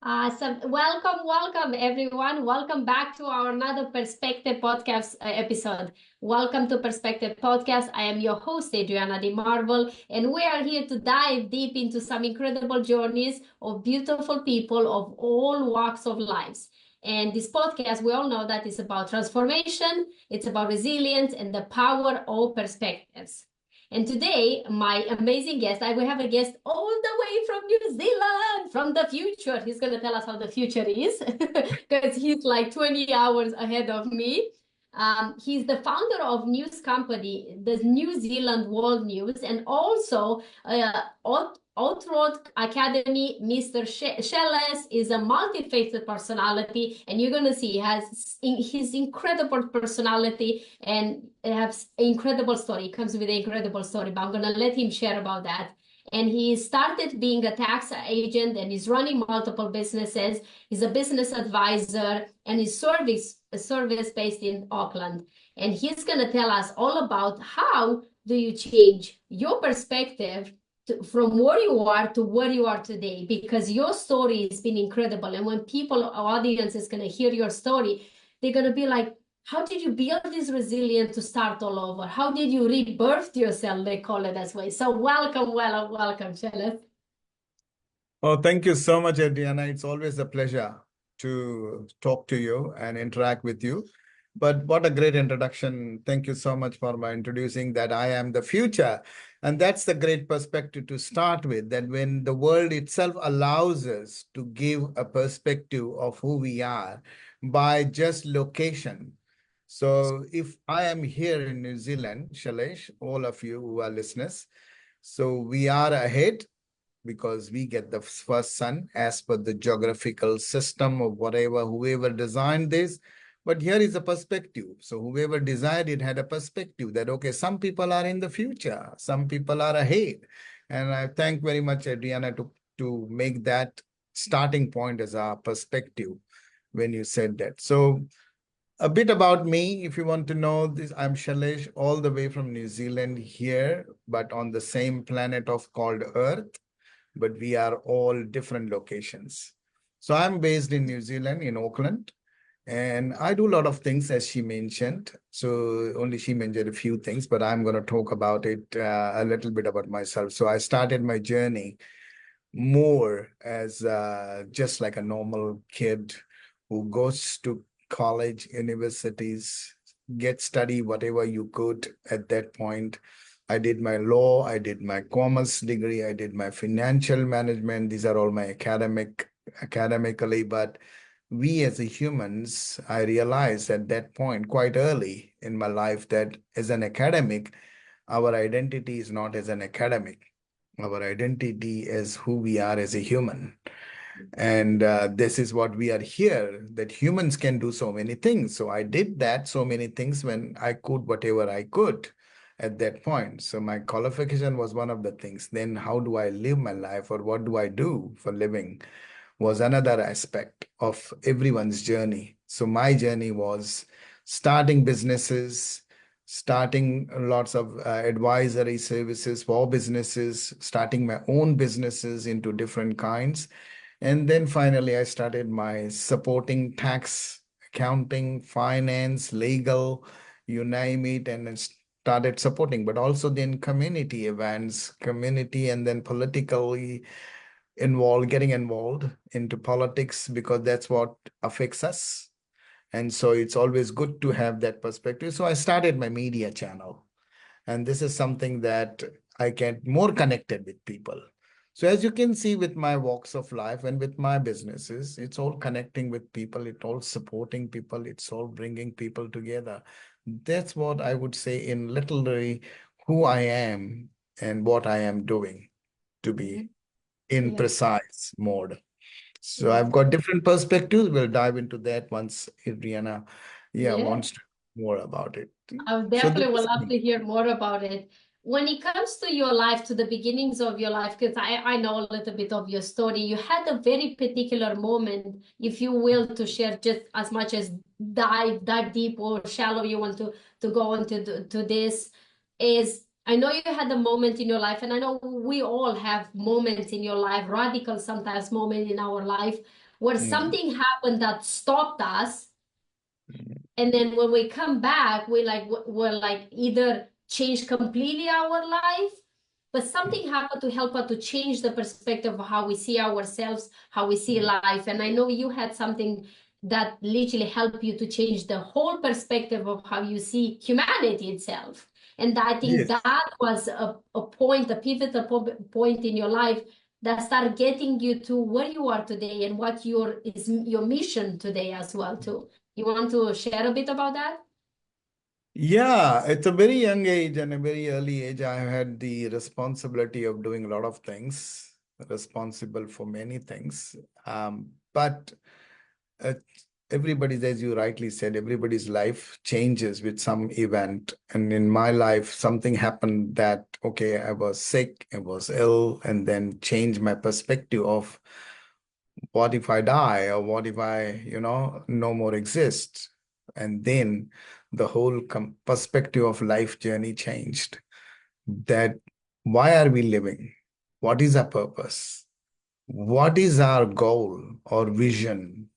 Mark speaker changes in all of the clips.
Speaker 1: Awesome. Welcome everyone. Welcome back to our another Perspective podcast episode. Welcome to Perspective Podcast. I am your host, Adriana Di Marvel, and we are here to dive deep into some incredible journeys of beautiful people of all walks of lives. And this podcast, we all know that it's about transformation, it's about resilience, and the power of perspectives. And today, my amazing guest, we have a guest all the way from New Zealand, from the future. He's going to tell us how the future is, because he's like 20 hours ahead of me. He's the founder of news company, the New Zealand World News, and also Aoturoad Academy. Mr. Shailesh is a multifaceted personality, and you're going to see he has his incredible personality and has an incredible story. He comes with an incredible story, but I'm going to let him share about that. And he started being a tax agent and he's running multiple businesses. He's a business advisor and he's service based in Auckland. And he's going to tell us all about how do you change your perspective from where you are to where you are today, because your story has been incredible. And when our audience is going to hear your story, they're going to be like, how did you build this resilience to start all over? How did you rebirth yourself? They call it that way. So welcome, Shailesh.
Speaker 2: Oh, thank you so much, Adriana. It's always a pleasure to talk to you and interact with you. But what a great introduction. Thank you so much for introducing that I am the future. And that's the great perspective to start with, that when the world itself allows us to give a perspective of who we are by just location. So if I am here in New Zealand, Shailesh, all of you who are listeners, so we are ahead because we get the first sun as per the geographical system of whoever designed this. But here is a perspective. So whoever designed it had a perspective that, okay, some people are in the future, some people are ahead. And I thank very much, Adriana, to make that starting point as our perspective when you said that. So a bit about me, if you want to know this, I'm Shailesh, all the way from New Zealand here, but on the same planet called Earth, but we are all different locations. So I'm based in New Zealand, in Auckland, and I do a lot of things, as she mentioned. So only she mentioned a few things, but I'm going to talk about it a little bit about myself. So I started my journey more as just like a normal kid who goes to college, universities, study whatever you could at that point. I did my law, I did my commerce degree, I did my financial management. These are all my academically, but we as humans, I realized at that point quite early in my life that as an academic, our identity is not as an academic. Our identity is who we are as a human. And this is what we are here, that humans can do so many things. So I did that so many things when I could, whatever I could at that point. So my qualification was one of the things. Then how do I live my life, or what do I do for living, was another aspect of everyone's journey. So my journey was starting businesses, starting lots of advisory services for businesses, starting my own businesses into different kinds. And then finally, I started my supporting tax, accounting, finance, legal, you name it, and then started supporting, but also then community events, and then politically getting involved into politics, because that's what affects us. And so it's always good to have that perspective. So I started my media channel. And this is something that I get more connected with people. So as you can see with my walks of life and with my businesses, it's all connecting with people, it's all supporting people, it's all bringing people together. That's what I would say in literally who I am and what I am doing, to be in precise mode. So I've got different perspectives. We'll dive into that once Adriana wants to know more about it.
Speaker 1: I definitely would love to hear more about it. When it comes to your life, to the beginnings of your life, because I know a little bit of your story, you had a very particular moment, if you will, to share just as much as dive deep or shallow you want to go into to this, is I know you had a moment in your life, and I know we all have moments in your life, radical sometimes moment in our life, where
Speaker 2: Mm.
Speaker 1: something happened that stopped us.
Speaker 2: Mm.
Speaker 1: And then when we come back, we're like either change completely our life, but something happened to help us to change the perspective of how we see ourselves, how we see life. And I know you had something that literally helped you to change the whole perspective of how you see humanity itself. And I think
Speaker 2: Yes.
Speaker 1: that was a point, a pivotal point in your life that started getting you to where you are today and what is your mission today as well too. You want to share a bit about that?
Speaker 2: Yeah, at a very young age and a very early age, I had the responsibility of doing a lot of things, responsible for many things. But uh, everybody's, as you rightly said, everybody's life changes with some event. And in my life, something happened that, okay, I was sick, I was ill, and then changed my perspective of what if I die, or what if I, no more exist? And then the whole perspective of life journey changed. That why are we living? What is our purpose? What is our goal or vision?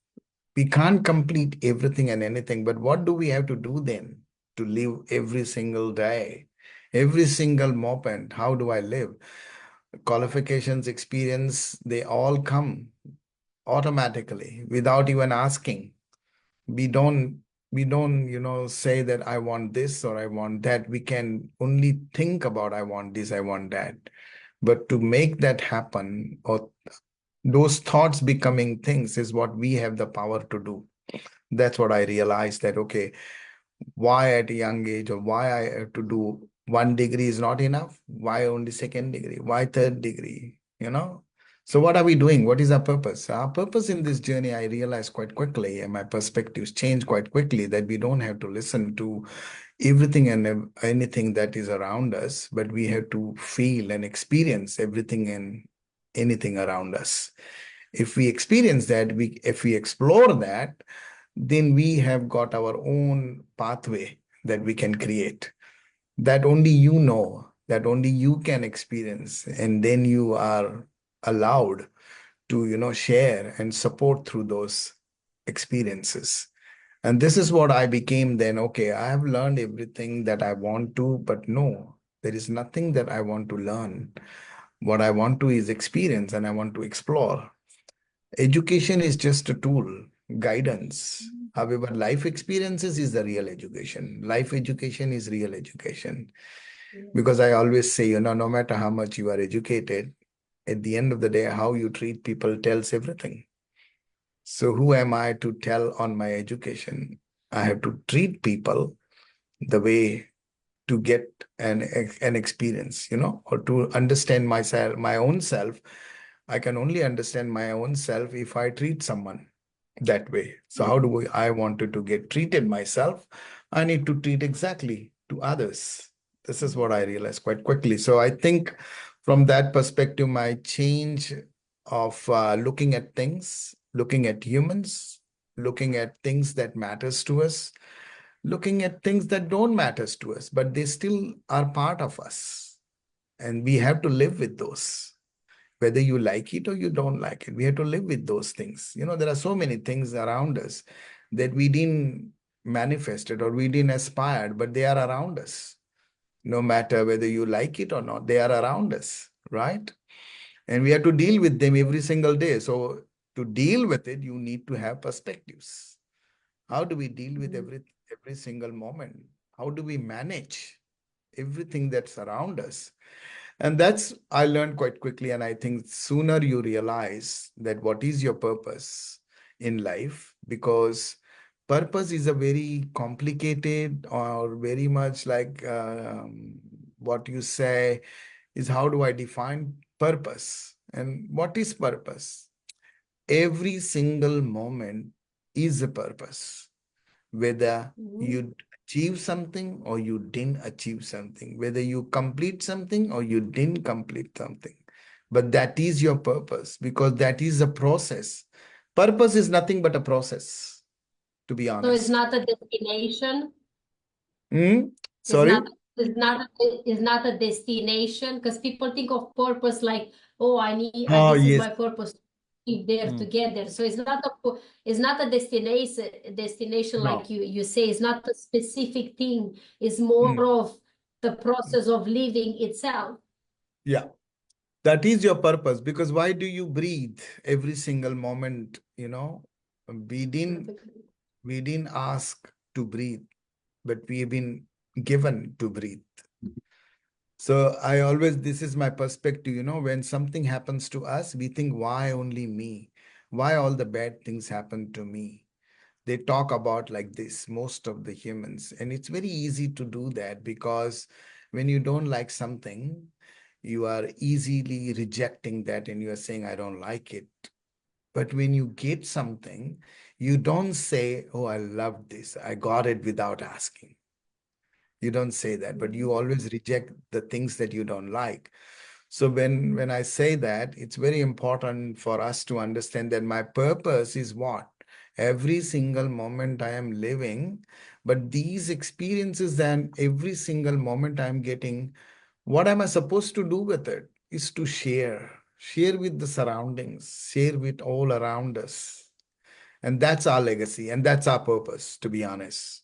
Speaker 2: We can't complete everything and anything, but what do we have to do then to live every single day, every single moment? How do I live? Qualifications, experience, they all come automatically without even asking. We don't say that I want this or I want that. We can only think about I want this, I want that. But to make that happen, or those thoughts becoming things, is what we have the power to do. That's what I realized, that okay, why at a young age, or why I have to do 1 degree is not enough? Why only second degree? Why third degree? So what are we doing? What is our purpose? Our purpose in this journey, I realized quite quickly, and my perspectives changed quite quickly, that we don't have to listen to everything and anything that is around us, but we have to feel and experience everything and anything around us. If we experience that, if we explore that, then we have got our own pathway that we can create, that only you know, that only you can experience, and then you are allowed to share and support through those experiences. And this is what I became then. Okay, I have learned everything that I want to, but no, there is nothing that I want to learn. What I want to is experience, and I want to explore. Education is just a tool, guidance. However, life experiences is the real education. Life education is real education. Because I always say, no matter how much you are educated, at the end of the day, how you treat people tells everything. So who am I to tell on my education? I have to treat people the way to get an experience, or to understand myself, my own self. I can only understand my own self if I treat someone that way. So how do I wanted to get treated myself? I need to treat exactly to others. This is what I realized quite quickly. So I think from that perspective, my change of looking at things, looking at humans, looking at things that matters to us, looking at things that don't matters to us, but they still are part of us. And we have to live with those. Whether you like it or you don't like it, we have to live with those things. There are so many things around us that we didn't manifest it or we didn't aspire, but they are around us. No matter whether you like it or not, they are around us, right? And we have to deal with them every single day. So to deal with it, you need to have perspectives. How do we deal with every single moment? How do we manage everything that's around us? And that's, I learned quite quickly. And I think sooner you realize that what is your purpose in life, because purpose is a very complicated, or very much like what you say is, how do I define purpose? And what is purpose? Every single moment is a purpose, whether you achieve something or you didn't achieve something, whether you complete something or you didn't complete something. But that is your purpose, because that is a process. Purpose is nothing but a process, to be
Speaker 1: So it's
Speaker 2: honest.
Speaker 1: not a destination.
Speaker 2: Sorry?
Speaker 1: It's not a destination, because people think of purpose like, oh,
Speaker 2: Oh,
Speaker 1: this is
Speaker 2: yes.
Speaker 1: my purpose. live there together. So it's not a destination
Speaker 2: No.
Speaker 1: like you say. It's not a specific thing. It's more of the process of living itself.
Speaker 2: Yeah. That is your purpose, because why do you breathe every single moment? You know, we didn't ask to breathe, but we have been given to breathe. So this is my perspective, you know, when something happens to us, we think, why only me? Why all the bad things happen to me? They talk about like this, most of the humans. And it's very easy to do that, because when you don't like something, you are easily rejecting that and you are saying, I don't like it. But when you get something, you don't say, oh, I love this. I got it without asking. You don't say that, but you always reject the things that you don't like. So when I say that, it's very important for us to understand that my purpose is what? Every single moment I am living, but these experiences and every single moment I'm getting, what am I supposed to do with it? Is to share with the surroundings, share with all around us. And that's our legacy and that's our purpose, to be honest.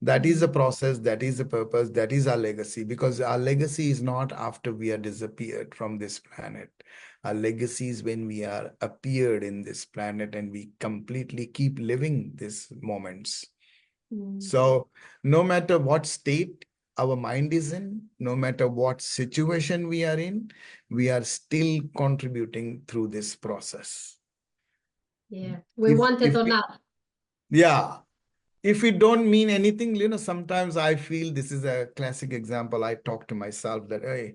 Speaker 2: That is the process, that is the purpose, that is our legacy, because our legacy is not after we are disappeared from this planet. Our legacy is when we are appeared in this planet and we completely keep living these moments. So no matter what state our mind is in, no matter what situation we are in, we are still contributing through this process.
Speaker 1: Yeah, we want it or not.
Speaker 2: Yeah. If it don't mean anything, you know, sometimes I feel this is a classic example. I talk to myself that, hey,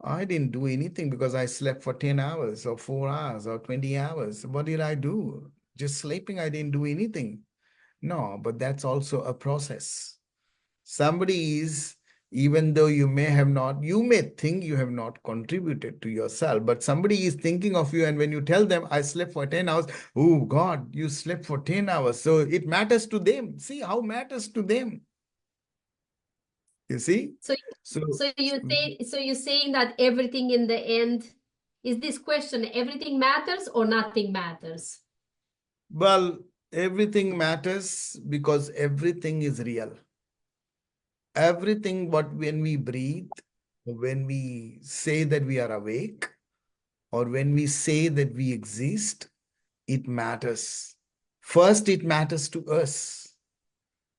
Speaker 2: I didn't do anything because I slept for 10 hours or 4 hours or 20 hours. What did I do? Just sleeping, I didn't do anything. No, but that's also a process. Somebody is, even though you may think you have not contributed to yourself, but somebody is thinking of you. And when you tell them, I slept for 10 hours, oh God, you slept for 10 hours. So it matters to them. See how matters to them. You see?
Speaker 1: So you're saying that everything in the end is this question, everything matters or nothing matters?
Speaker 2: Well, everything matters because everything is real. Everything, but when we breathe, when we say that we are awake, or when we say that we exist, it matters. First, it matters to us.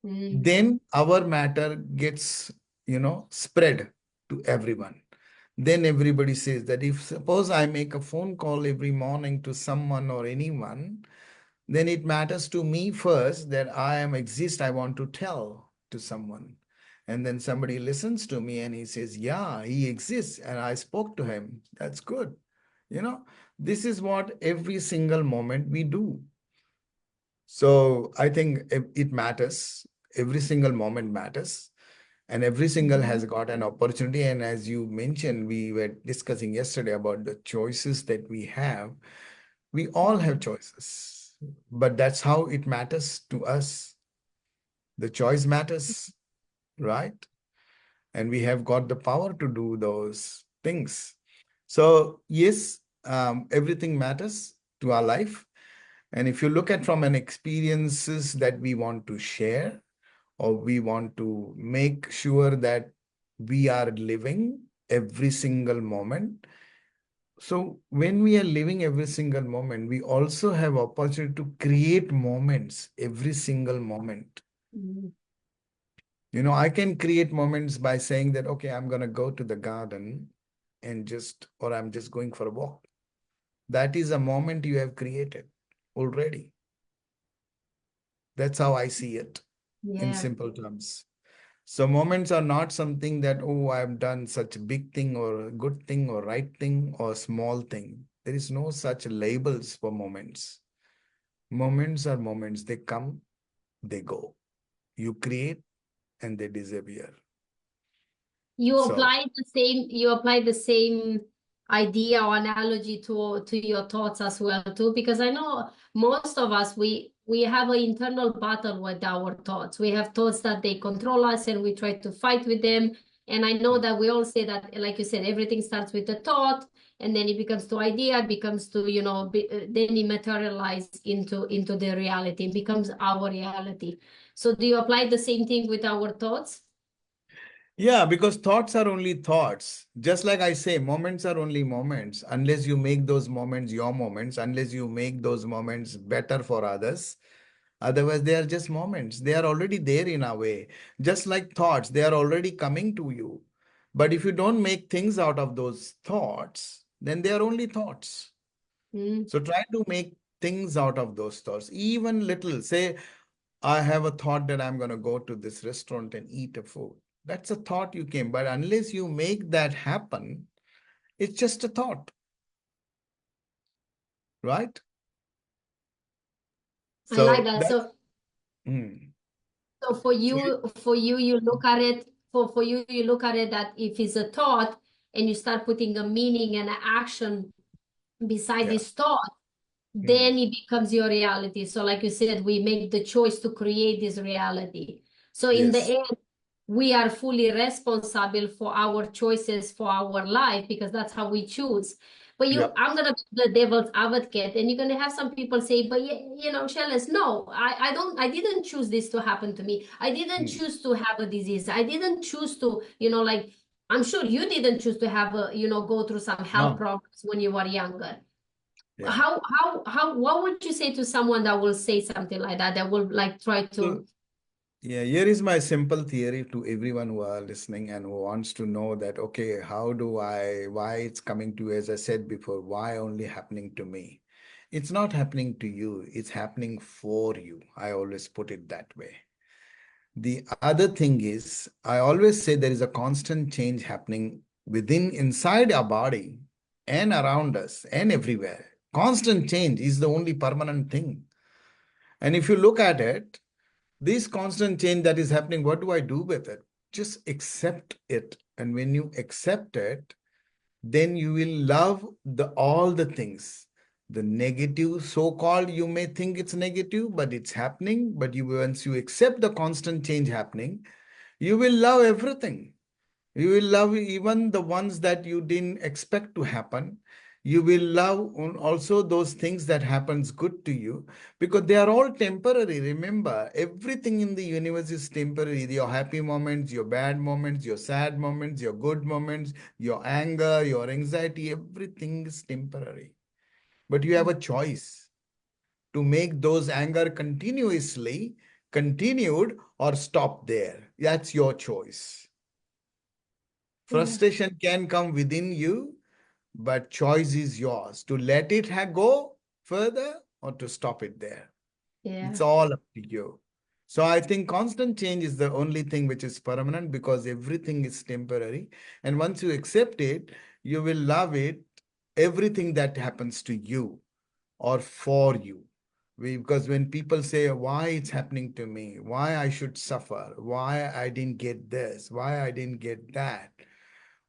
Speaker 2: Then our matter gets, spread to everyone. Then everybody says that if suppose I make a phone call every morning to someone or anyone, then it matters to me first that I want to tell to someone. And then somebody listens to me and he says, yeah, he exists and I spoke to him. That's good. This is what every single moment we do. So I think it matters. Every single moment matters. And every single has got an opportunity. And as you mentioned, we were discussing yesterday about the choices that we have. We all have choices, but that's how it matters to us. The choice matters, right? And we have got the power to do those things. So yes, everything matters to our life. And if you look at from an experiences that we want to share, or we want to make sure that we are living every single moment. So when we are living every single moment, we also have opportunity to create moments every single moment. I can create moments by saying that, okay, I'm going to go to the garden or I'm just going for a walk. That is a moment you have created already. That's how I see it in simple terms. So moments are not something that, oh, I've done such a big thing or a good thing or right thing or small thing. There is no such labels for moments. Moments are moments. They come, they go. You create and they disappear.
Speaker 1: You apply the same idea or analogy to your thoughts as well too, because I know most of us we have an internal battle with our thoughts. We have thoughts that they control us and we try to fight with them, And I know that we all say that, like you said, everything starts with a thought, and then it becomes to idea, becomes to, then it materializes into the reality, it becomes our reality. So do you apply the same thing with our thoughts?
Speaker 2: Yeah, because thoughts are only thoughts. Just like I say, moments are only moments. Unless you make those moments your moments, unless you make those moments better for others. Otherwise, they are just moments. They are already there in a way. Just like thoughts, they are already coming to you. But if you don't make things out of those thoughts, then they are only thoughts. So try to make things out of those thoughts, even little. Say, I have a thought that I'm going to go to this restaurant and eat a food. That's a thought you came. But unless you make that happen, it's just a thought. Right?
Speaker 1: I like
Speaker 2: So
Speaker 1: that.
Speaker 2: that's,
Speaker 1: So for you, you look at it, for you, you look at it that if it's a thought and you start putting a meaning and an action beside
Speaker 2: yeah.
Speaker 1: this thought, then it becomes your reality. So like you said, we make the choice to create this reality. So in the
Speaker 2: Yes.
Speaker 1: end, we are fully responsible for our choices for our life because that's how we choose. But
Speaker 2: Yeah.
Speaker 1: I'm gonna be the devil's advocate, and you're gonna have some people say, "But Shailesh, no, I didn't choose this to happen to me. I didn't choose to have a disease. I didn't choose to, like I'm sure you didn't choose to have go through some health
Speaker 2: No.
Speaker 1: problems when you were younger."
Speaker 2: Yeah.
Speaker 1: What would you say to someone that will say something like that, that will like try to?
Speaker 2: Yeah, here is my simple theory to everyone who are listening and who wants to know that, okay, why it's coming to, as I said before, why only happening to me? It's not happening to you, it's happening for you. I always put it that way. The other thing is, I always say there is a constant change happening inside our body and around us and everywhere. Constant change is the only permanent thing. And if you look at it, this constant change that is happening, what do I do with it? Just accept it. And when you accept it, then you will love all the things. The negative, so-called, you may think it's negative, but it's happening. But once you accept the constant change happening, you will love everything. You will love even the ones that you didn't expect to happen. You will love also those things that happens good to you because they are all temporary. Remember, everything in the universe is temporary. Your happy moments, your bad moments, your sad moments, your good moments, your anger, your anxiety, everything is temporary. But you have a choice to make those anger continued or stop there. That's your choice. Frustration can come within you, but choice is yours to let it go further or to stop it there. It's all up to you. So I think constant change is the only thing which is permanent because everything is temporary. And once you accept it, you will love it, everything that happens to you or for you. Because when people say, why it's happening to me, why I should suffer, why I didn't get this, why I didn't get that,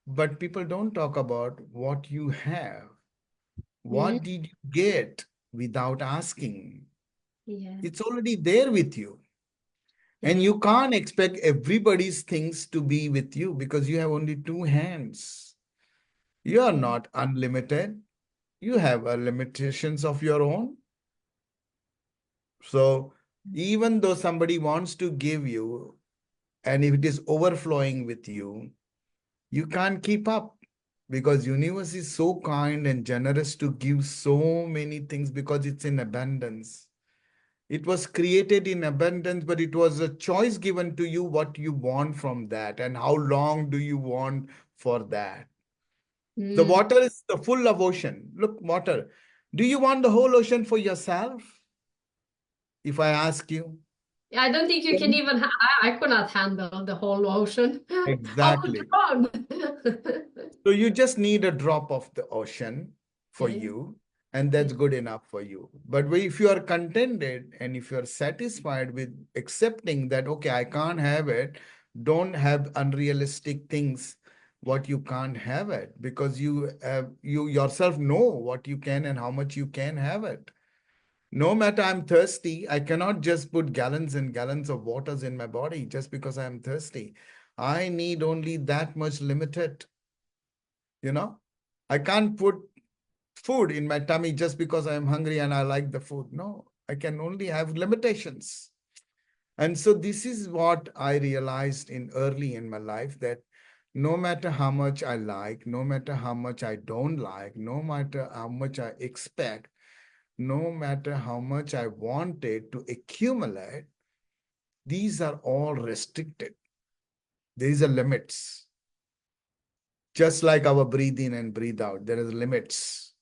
Speaker 2: but people don't talk about what you have. What did you get without asking? It's already there with you. And you can't expect everybody's things to be with you because you have only two hands. You are not unlimited. You have limitations of your own. So even though somebody wants to give you, and if it is overflowing with you, you can't keep up. Because universe is so kind and generous to give so many things because it's in abundance. It was created in abundance, but it was a choice given to you what you want from that and how long do you want for that. The water is the full of ocean. Look, water. Do you want the whole ocean for yourself? If I ask you.
Speaker 1: I don't think you can even, I could not handle the whole ocean. I would
Speaker 2: Exactly.
Speaker 1: drown.
Speaker 2: So you just need a drop of the ocean for you, and that's good enough for you. But if you are contented and if you are satisfied with accepting that, okay, I can't have it, don't have unrealistic things, what you can't have it, because you yourself know what you can and how much you can have it. No matter I'm thirsty, I cannot just put gallons and gallons of waters in my body just because I'm thirsty. I need only that much limited, you know. I can't put food in my tummy just because I'm hungry and I like the food. No, I can only have limitations. And so this is what I realized in early in my life, that no matter how much I like, no matter how much I don't like, no matter how much I expect, no matter how much I wanted to accumulate, these are all restricted. These are limits. Just like our breathe in and breathe out, there is limits.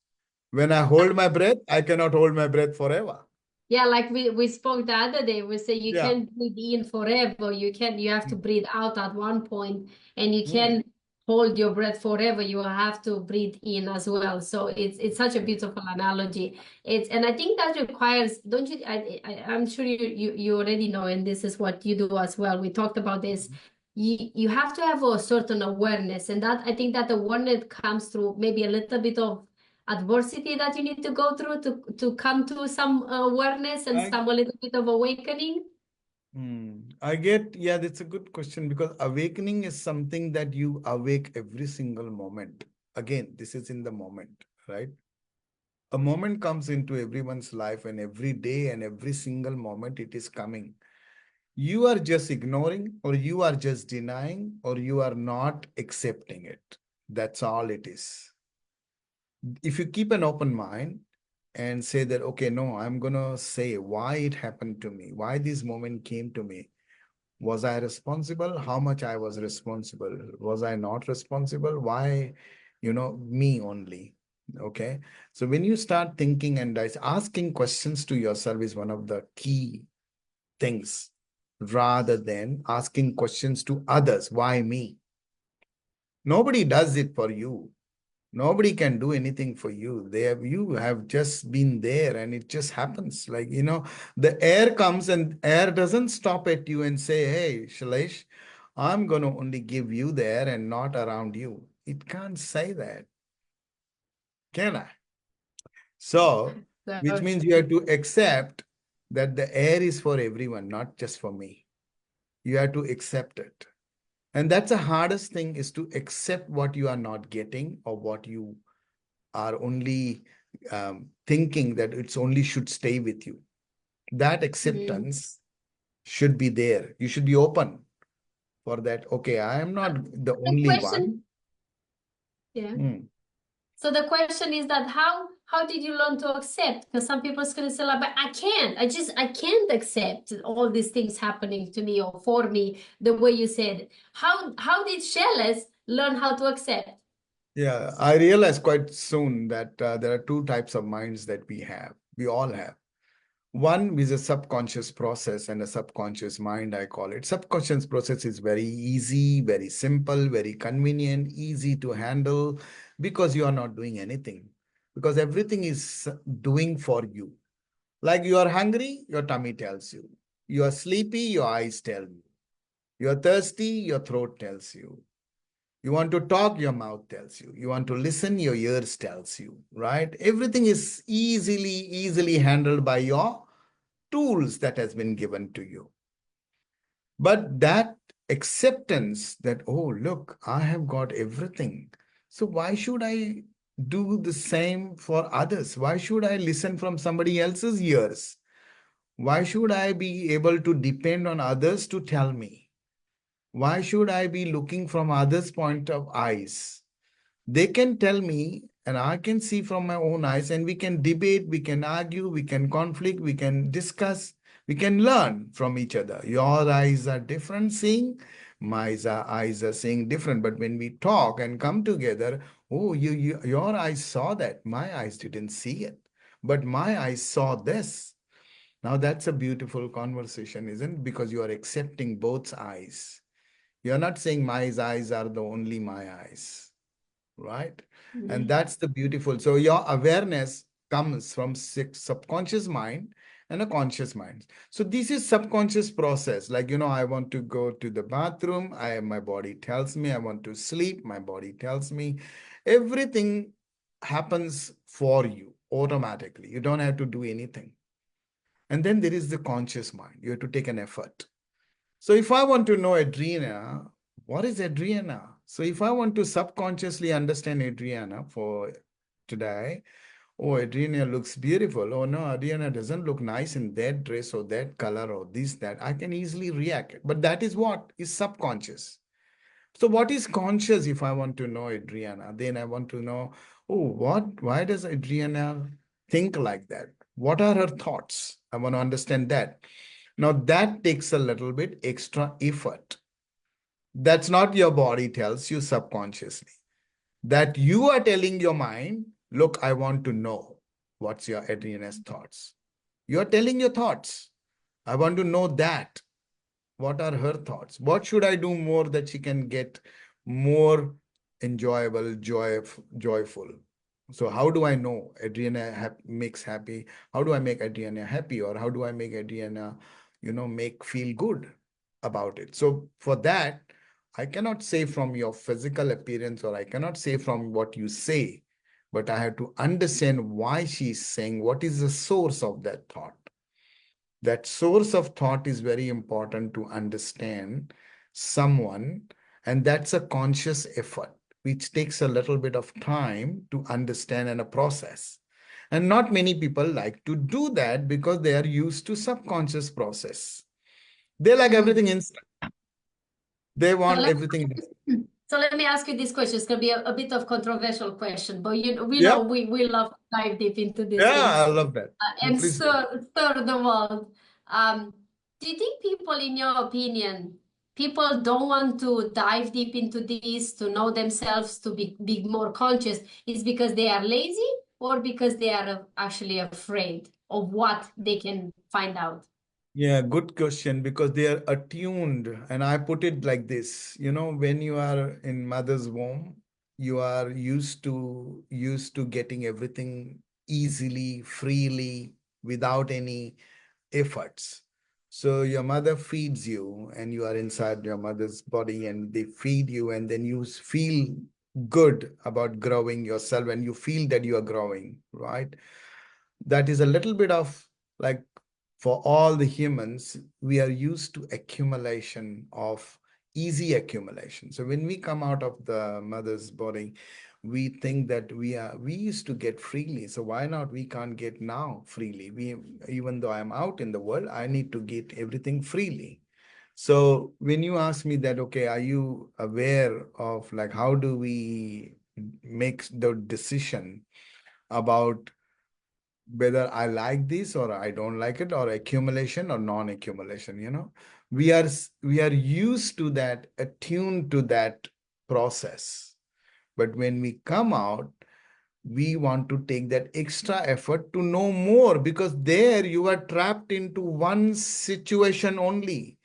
Speaker 2: When I hold my breath, I cannot hold my breath forever.
Speaker 1: Yeah, like we spoke the other day, we say you
Speaker 2: Yeah.
Speaker 1: can't breathe in forever. You have to breathe out at one point, and you
Speaker 2: Mm.
Speaker 1: can hold your breath forever. You have to breathe in as well. So it's such a beautiful analogy. And I think that requires, don't you? I'm sure you already know, and this is what you do as well. We talked about this. You have to have a certain awareness, and that I think that awareness comes through maybe a little bit of adversity that you need to go through to come to some awareness and some a little bit of awakening?
Speaker 2: I get, yeah, that's a good question, because awakening is something that you awake every single moment. Again, this is in the moment, right? A moment comes into everyone's life, and every day and every single moment it is coming. You are just ignoring, or you are just denying, or you are not accepting it. That's all it is. If you keep an open mind and say that, okay, no, I'm going to say why it happened to me, why this moment came to me. Was I responsible? How much I was responsible? Was I not responsible? Why, me only? Okay. So when you start thinking and asking questions to yourself is one of the key things, rather than asking questions to others. Why me? Nobody does it for you. Nobody can do anything for you. You have just been there, and it just happens. Like, the air comes and air doesn't stop at you and say, hey, Shailesh, I'm going to only give you the air and not around you. It can't say that, can I? So, which means you have to accept that the air is for everyone, not just for me. You have to accept it. And that's the hardest thing, is to accept what you are not getting, or what you are only thinking that it's only should stay with you. That acceptance should be there. You should be open for that. Okay, I am not the only one.
Speaker 1: Yeah. So the question is that how did you learn to accept? Because some people are going to say, like, but I can't accept all these things happening to me or for me the way you said. How did Shailesh learn how to accept?
Speaker 2: Yeah, I realized quite soon that there are two types of minds that we all have. One is a subconscious process and a subconscious mind, I call it. Subconscious process is very easy, very simple, very convenient, easy to handle, because you are not doing anything. Because everything is doing for you. Like, you are hungry, your tummy tells you. You are sleepy, your eyes tell you. You are thirsty, your throat tells you. You want to talk, your mouth tells you. You want to listen, your ears tells you, right? Everything is easily handled by your tools that has been given to you. But that acceptance that, oh, look, I have got everything. So why should I do the same for others? Why should I listen from somebody else's ears? Why should I be able to depend on others to tell me? Why should I be looking from others' point of eyes? They can tell me, and I can see from my own eyes, and we can debate, we can argue, we can conflict, we can discuss, we can learn from each other. Your eyes are different seeing, my eyes are seeing different. But when we talk and come together, oh, your eyes saw that, my eyes didn't see it, but my eyes saw this. Now that's a beautiful conversation, isn't it? Because you are accepting both eyes. You're not saying my eyes are the only my eyes, right? And that's the beautiful. So your awareness comes from subconscious mind and a conscious mind. So this is subconscious process. Like, I want to go to the bathroom. My body tells me. I want to sleep. My body tells me. Everything happens for you automatically. You don't have to do anything. And then there is the conscious mind. You have to take an effort. So if I want to know, Adriana, What is Adriana? So if I want to subconsciously understand Adriana for today, oh, Adriana looks beautiful. Oh, no, Adriana doesn't look nice in that dress or that color or this, that. I can easily react. But that is what is subconscious. So what is conscious if I want to know Adriana? Then I want to know, oh, why does Adriana think like that? What are her thoughts? I want to understand that. Now that takes a little bit extra effort. That's not your body tells you subconsciously. That you are telling your mind, look, I want to know what's your Adriana's thoughts. You're telling your thoughts. I want to know that. What are her thoughts? What should I do more that she can get more enjoyable, joyful? So how do I know Adriana makes happy? How do I make Adriana happy? Or how do I make Adriana, make feel good about it? So for that, I cannot say from your physical appearance or I cannot say from what you say, but I have to understand why she's saying, what is the source of that thought? That source of thought is very important to understand someone, and that's a conscious effort, which takes a little bit of time to understand and a process. And not many people like to do that because they are used to subconscious process. They like everything instant. They want everything.
Speaker 1: So let me ask you this question. It's going to be a bit of controversial question, but we
Speaker 2: Yeah.
Speaker 1: know we love to dive deep into these
Speaker 2: Yeah,
Speaker 1: things.
Speaker 2: I love that.
Speaker 1: And
Speaker 2: Please.
Speaker 1: stir the world. Do you think people, in your opinion, people don't want to dive deep into this, to know themselves, to be more conscious, is because they are lazy or because they are actually afraid of what they can find out?
Speaker 2: Yeah, good question, because they are attuned. And I put it like this, when you are in mother's womb, you are used to getting everything easily, freely, without any efforts. So your mother feeds you and you are inside your mother's body and they feed you, and then you feel good about growing yourself and you feel that you are growing, right? That is a little bit of like, for all the humans, we are used to accumulation of easy accumulation. So when we come out of the mother's body, we think that we used to get freely. So why not we can't get now freely? Even though I'm out in the world, I need to get everything freely. So when you ask me that, okay, are you aware of like, how do we make the decision about whether I like this or I don't like it, or accumulation or non-accumulation, we are used to that, attuned to that process. But when we come out, we want to take that extra effort to know more, because there you are trapped into one situation only.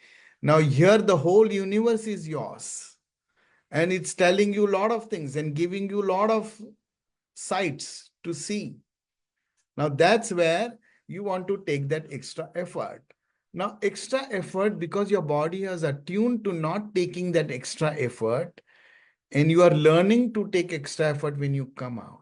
Speaker 2: Now here the whole universe is yours, and it's telling you a lot of things and giving you a lot of sights to see. Now that's where you want to take that extra effort. Now, extra effort, because your body is attuned to not taking that extra effort, and you are learning to take extra effort when you come out.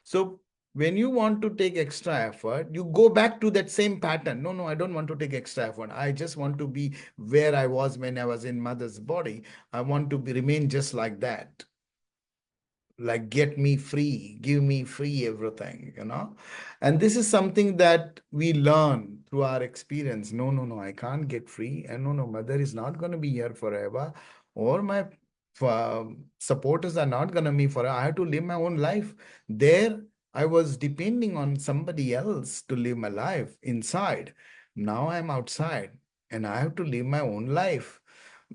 Speaker 2: So when you want to take extra effort, you go back to that same pattern. No, I don't want to take extra effort. I just want to be where I was when I was in mother's body. I want to remain just like that. Like, get me free, give me free everything. And this is something that we learn through our experience. No, I can't get free. And no, mother is not going to be here forever, or my supporters are not going to be forever. I have to live my own life. There I was depending on somebody else to live my life inside. Now I'm outside and I have to live my own life.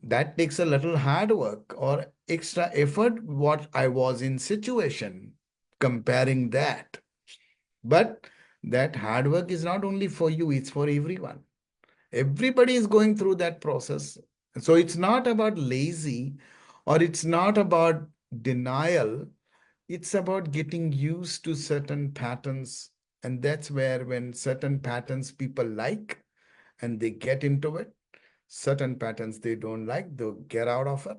Speaker 2: That takes a little hard work or extra effort what I was in situation, comparing that. But that hard work is not only for you, it's for everyone. Everybody is going through that process. So it's not about lazy, or it's not about denial. It's about getting used to certain patterns. And that's where, when certain patterns people like and they get into it, certain patterns they don't like, they'll get out of it.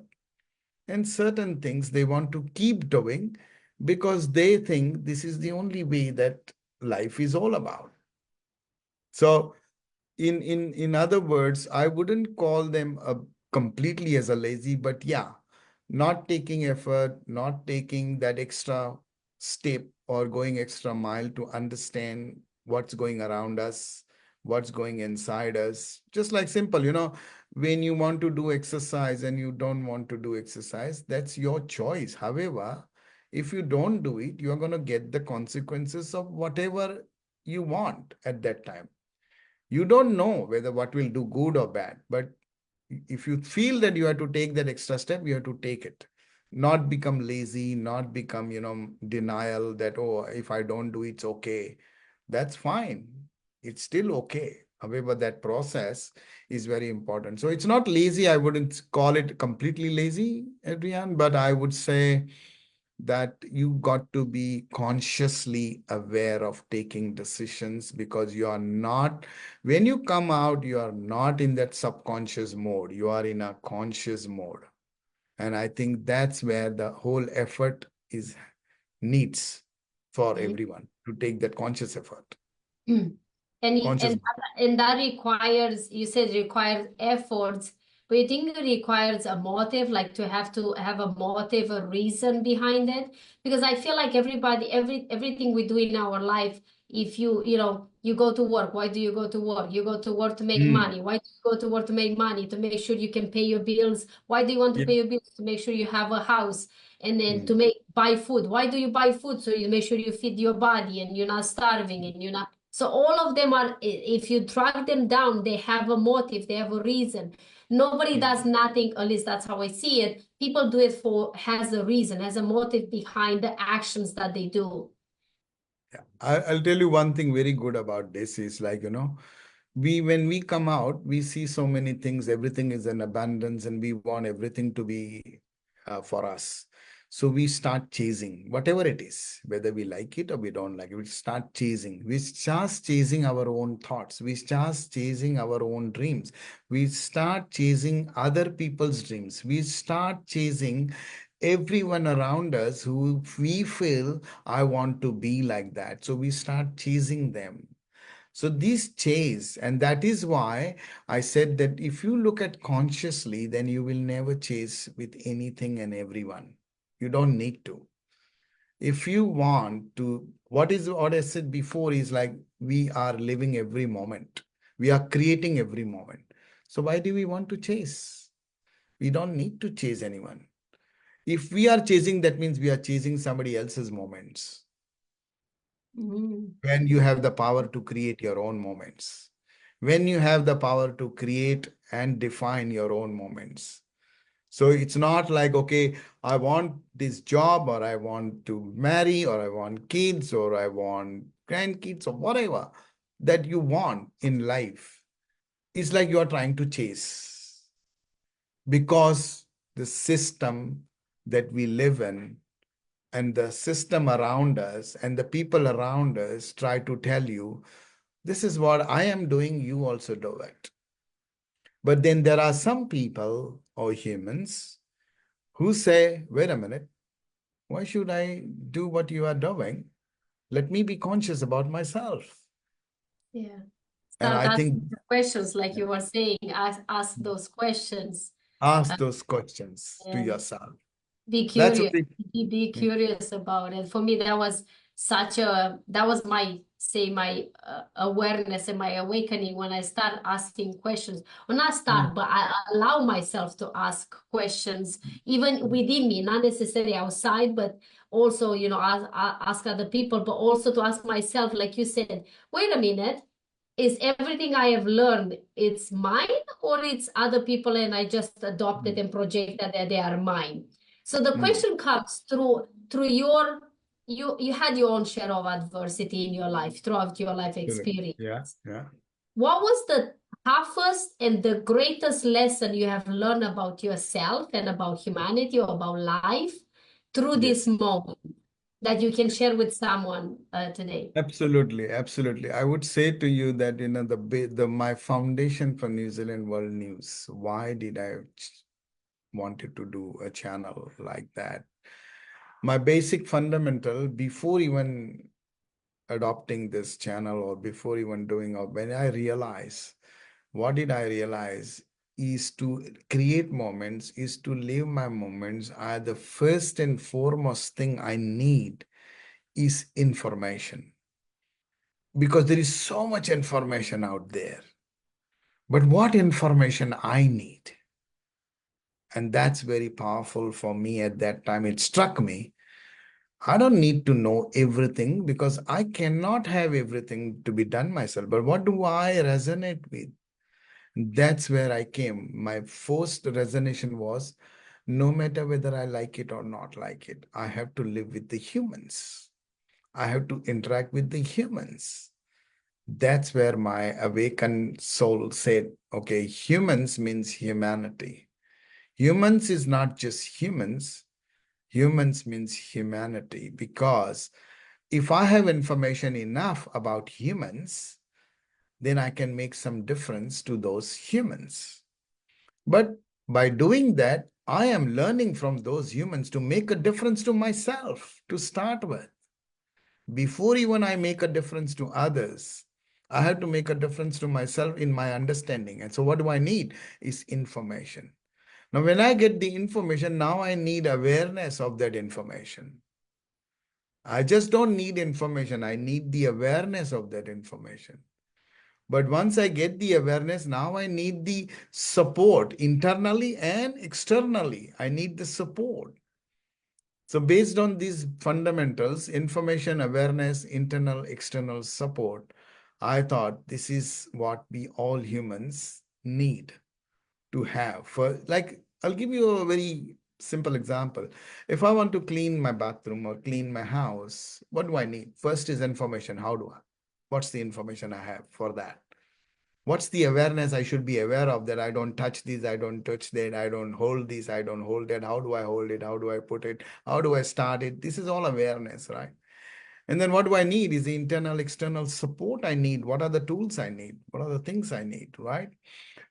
Speaker 2: And certain things they want to keep doing because they think this is the only way that life is all about. So in other words, I wouldn't call them a completely as a lazy, but yeah, not taking effort, not taking that extra step or going extra mile to understand what's going around us, what's going inside us. Just like simple, when you want to do exercise and you don't want to do exercise, that's your choice. However, if you don't do it, you're going to get the consequences of whatever you want at that time. You don't know whether what will do good or bad, but if you feel that you have to take that extra step, you have to take it. Not become lazy, not become, denial that, oh, if I don't do it, it's okay. That's fine. It's still okay. However, that process is very important. So it's not lazy. I wouldn't call it completely lazy, Adrian, but I would say that you got to be consciously aware of taking decisions, because you are not, when you come out, you are not in that subconscious mode. You are in a conscious mode. And I think that's where the whole effort is needs for everyone to take that conscious effort. Conscious.
Speaker 1: And that requires, you said requires efforts, but you think it requires a motive, like to have a motive, a reason behind it? Because I feel like everything we do in our life, if you go to work, why do you go to work? You go to work to make money. Why do you go to work to make money? To make sure you can pay your bills. Why do you want to pay your bills? To make sure you have a house, and then to buy food. Why do you buy food? So you make sure you feed your body and you're not starving and you're not. So all of them are, if you track them down, they have a motive, they have a reason. Nobody does nothing, at least that's how I see it. People do it has a reason, has a motive behind the actions that they do.
Speaker 2: Yeah. I'll tell you one thing very good about this is like, when we come out, we see so many things, everything is in abundance and we want everything to be for us. So we start chasing whatever it is, whether we like it or we don't like it. We start chasing. We start chasing our own thoughts. We start chasing our own dreams. We start chasing other people's dreams. We start chasing everyone around us who we feel, I want to be like that. So we start chasing them. So this chase, and that is why I said that if you look at consciously, then you will never chase with anything and everyone. You don't need to. If you want to, what I said before is like, we are living every moment. We are creating every moment. So why do we want to chase? We don't need to chase anyone. If we are chasing, that means we are chasing somebody else's moments. When you have the power to create your own moments, when you have the power to create and define your own moments. So it's not like, okay, I want this job, or I want to marry, or I want kids, or I want grandkids, or whatever that you want in life. It's like you are trying to chase, because the system that we live in and the system around us and the people around us try to tell you, this is what I am doing, you also do it. But then there are some people or humans who say, wait a minute, why should I do what you are doing? Let me be conscious about myself.
Speaker 1: Yeah.
Speaker 2: And
Speaker 1: Start
Speaker 2: I think
Speaker 1: asking the questions, like you were saying, ask those questions.
Speaker 2: ask those questions to
Speaker 1: Yeah.
Speaker 2: yourself.
Speaker 1: Be
Speaker 2: That's
Speaker 1: curious.
Speaker 2: what
Speaker 1: Be curious about it. For me, that was my awareness and my awakening when I start asking questions. Well, not start, but I allow myself to ask questions, even within me, not necessarily outside, but also, ask other people, but also to ask myself, like you said, wait a minute, is everything I have learned, it's mine, or it's other people and I just adopted and projected that they are mine? So the question comes through you had your own share of adversity in your life, throughout your life experience.
Speaker 2: Yeah.
Speaker 1: What was the toughest and the greatest lesson you have learned about yourself and about humanity or about life through this moment that you can share with someone today?
Speaker 2: Absolutely, absolutely. I would say to you that my foundation for New Zealand World News. Why did I wanted to do a channel like that? My basic fundamental before even adopting this channel or before even doing, or when I realize, what did I realize? is to create moments, is to live my moments. The first and foremost thing I need is information, because there is so much information out there. But what information I need? And that's very powerful for me at that time. It struck me. I don't need to know everything because I cannot have everything to be done myself. But what do I resonate with? That's where I came. My first resonation was, no matter whether I like it or not like it, I have to live with the humans. I have to interact with the humans. That's where my awakened soul said, okay, humans means humanity. Humans is not just humans. Humans means humanity, because if I have information enough about humans, then I can make some difference to those humans. But by doing that, I am learning from those humans to make a difference to myself to start with. Before even I make a difference to others, I have to make a difference to myself in my understanding. And so what do I need is information. Now, when I get the information, now I need awareness of that information. I just don't need information. I need the awareness of that information. But once I get the awareness, now I need the support internally and externally. I need the support. So based on these fundamentals, information, awareness, internal, external support, I thought this is what we all humans need to have. I'll give you a very simple example. If I want to clean my bathroom or clean my house, what do I need? First is information. What's the information I have for that? What's the awareness I should be aware of, that I don't touch this, I don't touch that, I don't hold this, I don't hold that. How do I hold it? How do I put it? How do I start it? This is all awareness, right? And then what do I need is the internal, external support I need. What are the tools I need? What are the things I need, right?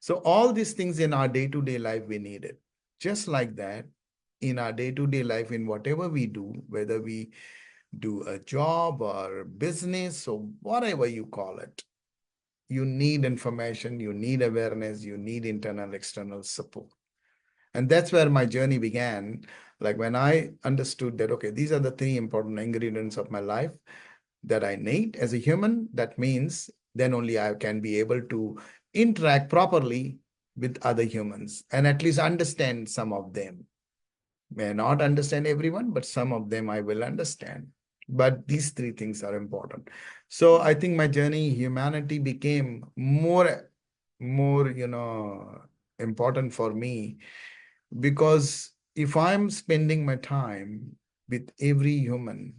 Speaker 2: So all these things in our day-to-day life, we need it. Just like that, in our day-to-day life, in whatever we do, whether we do a job or business or whatever you call it, you need information, you need awareness, you need internal, external support. And that's where my journey began. Like when I understood that, okay, these are the three important ingredients of my life that I need as a human, that means then only I can be able to interact properly with other humans and at least understand some of them. May not understand everyone, but some of them I will understand. But these three things are important. So I think my journey, humanity became more, important for me, because if I'm spending my time with every human,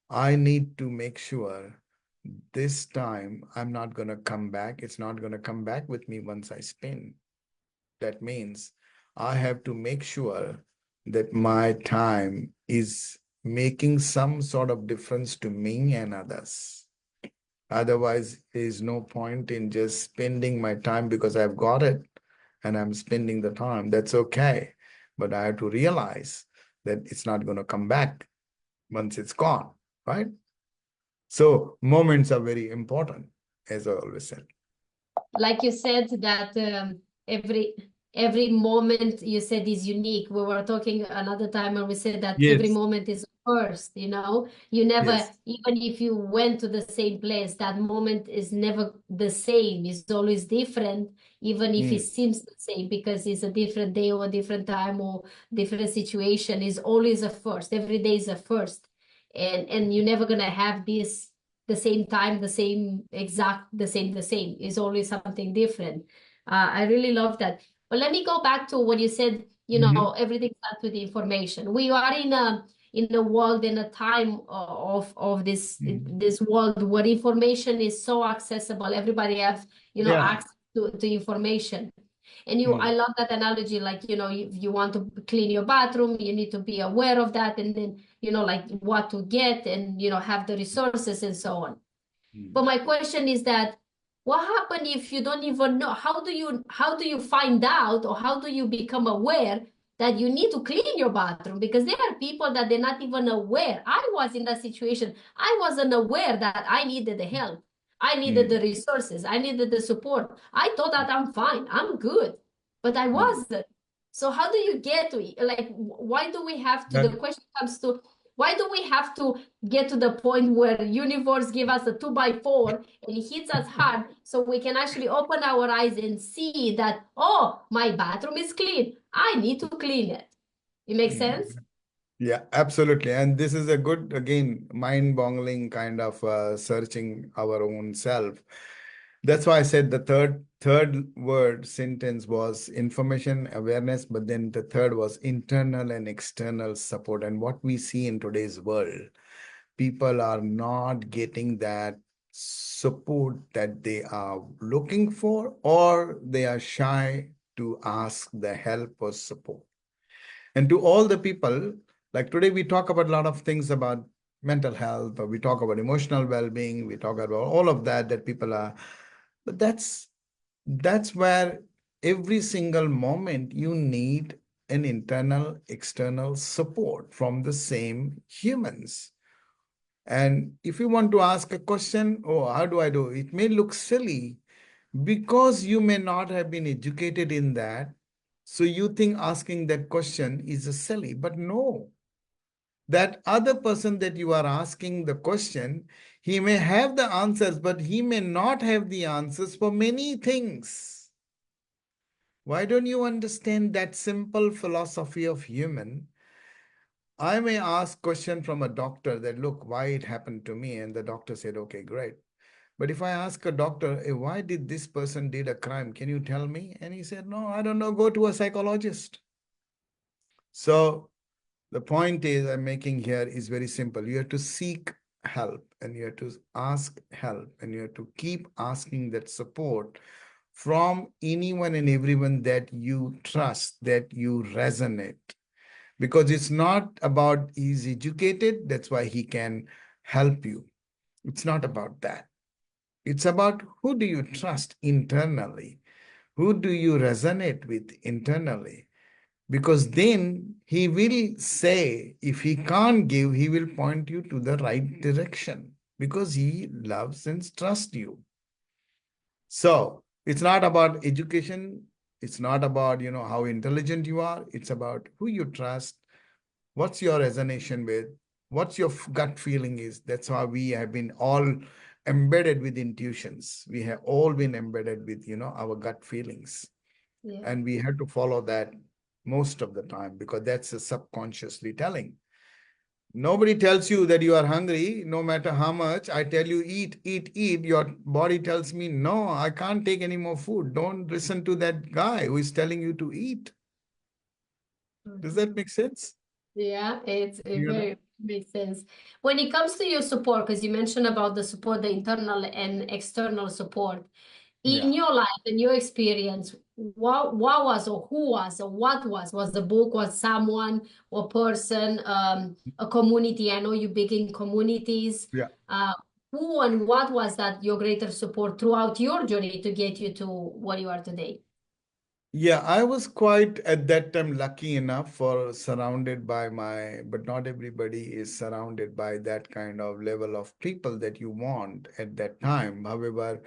Speaker 2: I need to make sure this time I'm not going to come back. It's not going to come back with me once I spend. That means I have to make sure that my time is making some sort of difference to me and others. Otherwise, there is no point in just spending my time because I've got it and I'm spending the time. That's okay. But I have to realize that it's not going to come back once it's gone, right? So moments are very important, as I always said.
Speaker 1: Like you said that every moment you said is unique. We were talking another time and we said that every
Speaker 2: Yes.
Speaker 1: moment is first, you know. You never,
Speaker 2: Yes.
Speaker 1: even if you went to the same place, that moment is never the same. It's always different, even if it seems the same, because it's a different day or a different time or different situation. Is always a first. Every day is a first. And you're never gonna have this the same time, the same exact, the same. It's always something different. I really love that. But let me go back to what you said, you know, everything starts with information. We are in a world, in a time of this world where information is so accessible. Everybody has, you know, access to information. And I love that analogy, like, you know, if you want to clean your bathroom, you need to be aware of that, and then, you know, like what to get and, you know, have the resources and so on. But my question is that, what happens if you don't even know? How do you find out, or how do you become aware that you need to clean your bathroom? Because there are people that they're not even aware. I was in that situation. I wasn't aware that I needed the help. I needed the resources. I needed the support. I thought that I'm fine. I'm good. but I wasn't. So how do you get to it? Like, why do we have to, the question comes to, why do we have to get to the point where universe give us a 2x4 and it hits us hard so we can actually open our eyes and see that, oh, my bathroom is clean. I need to clean it. It makes sense?
Speaker 2: Yeah, absolutely. And this is a good, again, mind-boggling kind of searching our own self. That's why I said the third word sentence was information awareness, but then the third was internal and external support. And what we see in today's world, people are not getting that support that they are looking for, or they are shy to ask the help or support. And to all the people, like today we talk about a lot of things about mental health, or we talk about emotional well-being, we talk about all of that people are, but that's where every single moment you need an internal, external support from the same humans. And if you want to ask a question, oh, how do I do? It may look silly because you may not have been educated in that. So you think asking that question is a silly, but no. That other person that you are asking the question, he may have the answers, but he may not have the answers for many things. Why don't you understand that simple philosophy of human? I may ask question from a doctor that, look, why it happened to me? And the doctor said, okay, great. But if I ask a doctor, hey, why did this person did a crime? Can you tell me? And he said, no, I don't know. Go to a psychologist. So the point is I'm making here is very simple. You have to seek help, and you have to ask help, and you have to keep asking that support from anyone and everyone that you trust, that you resonate. Because it's not about he's educated, that's why he can help you. It's not about that. It's about who do you trust internally? Who do you resonate with internally? Because then he will say, if he can't give, he will point you to the right direction because he loves and trusts you. So it's not about education. It's not about, how intelligent you are. It's about who you trust. What's your resonation with? What's your gut feeling is? That's how we have been all embedded with intuitions. We have all been embedded with, our gut feelings. Yeah. And we have to follow that most of the time because that's a subconsciously telling. Nobody tells you that you are hungry, no matter how much. I tell you, eat, eat, eat. Your body tells me, no, I can't take any more food. Don't listen to that guy who is telling you to eat. Does that make sense?
Speaker 1: Yeah, it very makes sense. When it comes to your support, because you mentioned about the support, the internal and external support, in your life, in your experience, what was or who was or what was the book, was someone or person, a community? I know you big in communities.
Speaker 2: Yeah.
Speaker 1: Who and what was that your greater support throughout your journey to get you to what you are today?
Speaker 2: Yeah, I was quite at that time lucky enough for surrounded by but not everybody is surrounded by that kind of level of people that you want at that time. However,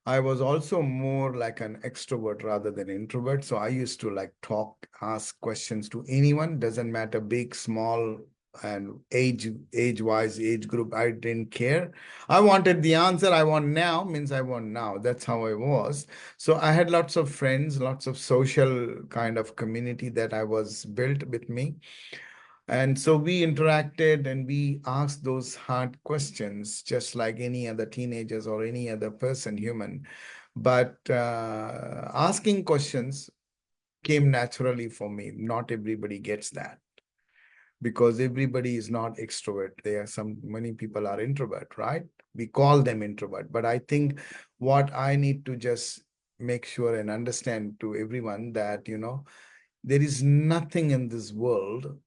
Speaker 2: I was also more like an extrovert rather than introvert. So I used to like talk, ask questions to anyone, doesn't matter big, small, and age-wise, age group, I didn't care. I wanted the answer I want now means I want now. That's how I was. So I had lots of friends, lots of social kind of community that I was built with me. And so we interacted and we asked those hard questions, just like any other teenagers or any other person, human. But asking questions came naturally for me. Not everybody gets that because everybody is not extrovert. Many people are introvert, right? We call them introvert. But I think what I need to just make sure and understand to everyone that, there is nothing in this world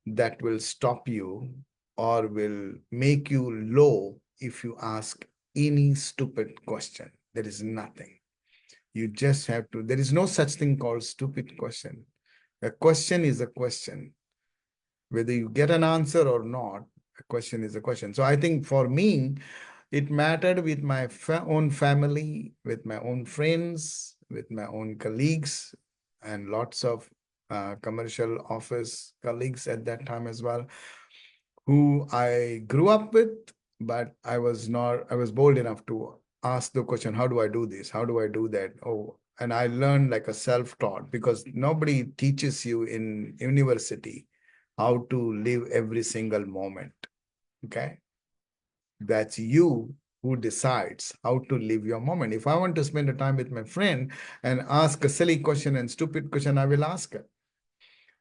Speaker 2: that will stop you or will make you low if you ask any stupid question. There is nothing. You just have to, there is no such thing called stupid question. A question is a question. Whether you get an answer or not, a question is a question. So I think for me, it mattered with my own family, with my own friends, with my own colleagues, and lots of commercial office colleagues at that time as well, who I grew up with, but I was bold enough to ask the question, how do I do this? How do I do that? Oh, and I learned like a self-taught, because nobody teaches you in university how to live every single moment. Okay. That's you who decides how to live your moment. If I want to spend a time with my friend and ask a silly question and stupid question, I will ask her.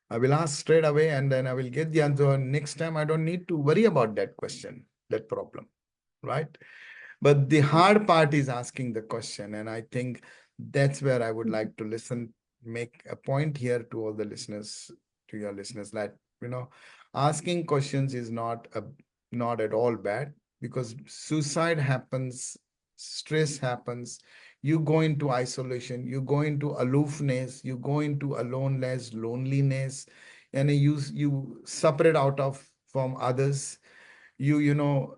Speaker 2: I will ask straight away, and then I will get the answer. Next time, I don't need to worry about that question, that problem, right? But the hard part is asking the question. And I think that's where I would like to make a point here to all the listeners, to your listeners, that, asking questions is not at all bad, because suicide happens, stress happens, you go into isolation, you go into aloofness, you go into aloneness, loneliness, and you separate out from others. You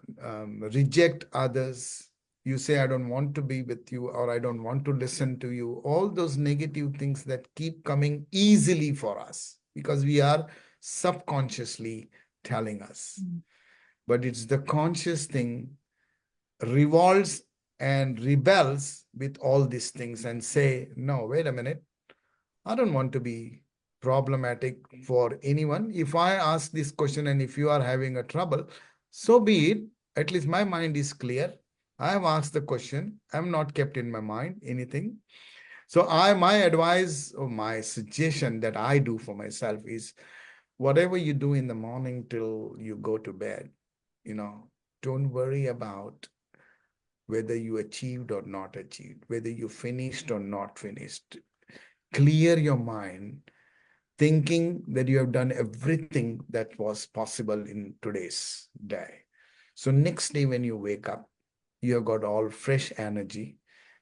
Speaker 2: reject others. You say, I don't want to be with you, or I don't want to listen to you. All those negative things that keep coming easily for us because we are subconsciously telling us. But it's the conscious thing revolts and rebels with all these things and say, no, wait a minute. I don't want to be problematic for anyone. If I ask this question and if you are having a trouble, so be it. At least my mind is clear. I have asked the question. I'm not kept in my mind anything. So my advice or my suggestion that I do for myself is, whatever you do in the morning till you go to bed, don't worry about whether you achieved or not achieved, whether you finished or not finished. Clear your mind, thinking that you have done everything that was possible in today's day. So next day when you wake up, you have got all fresh energy.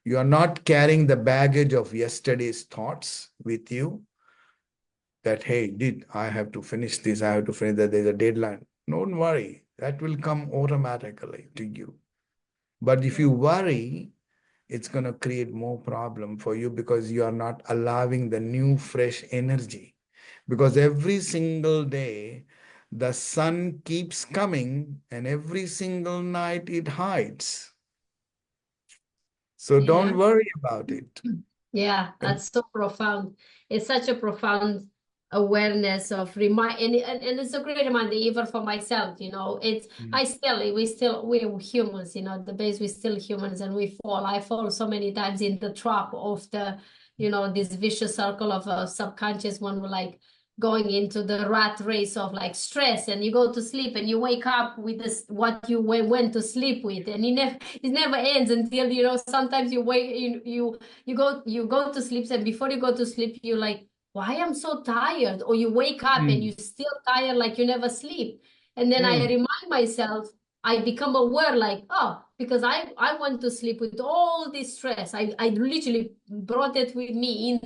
Speaker 2: You are not carrying the baggage of yesterday's thoughts with you that, hey, I have to finish this, I have to finish that, there's a deadline. Don't worry, that will come automatically to you. But if you worry, it's going to create more problem for you, because you are not allowing the new fresh energy. Because every single day, the sun keeps coming, and every single night it hides. So don't worry about it.
Speaker 1: Yeah, that's so profound. It's such a profound awareness of and it's a great reminder even for myself, it's we're humans, the base, we're still humans, and we fall. I fall so many times in the trap of this vicious circle of subconscious, when we're like going into the rat race of like stress, and you go to sleep and you wake up with this what you went to sleep with, and it never ends until sometimes you wake you go to sleep, and before you go to sleep you're like, why I'm so tired, or you wake up and you're still tired, like you never sleep. And then I remind myself, I become aware, like, oh, because I went to sleep with all this stress. I literally brought it with me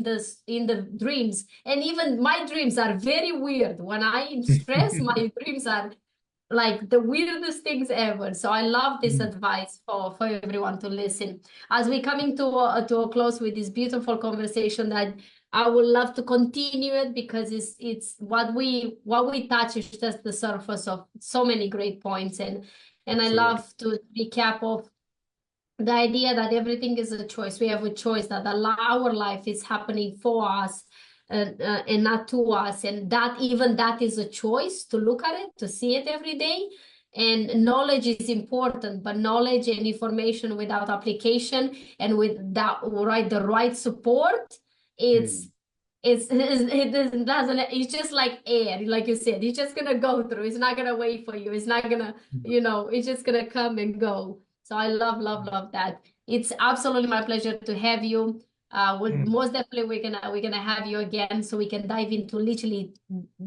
Speaker 1: in the dreams. And even my dreams are very weird. When I'm stressed, my dreams are like the weirdest things ever. So I love this advice for everyone to listen. As we're coming to a close with this beautiful conversation, that I would love to continue it, because it's what we touch is just the surface of so many great points. And I love to recap of the idea that everything is a choice. We have a choice, that our life is happening for us, and not to us. And that is a choice to look at it, to see it every day. And knowledge is important, but knowledge and information without application and with the right support, it doesn't, it's just like air, like you said, it's just gonna go through, it's not gonna wait for you, it's not gonna, it's just gonna come and go. So I love that. It's absolutely my pleasure to have you. Most definitely we're gonna have you again, so we can dive into literally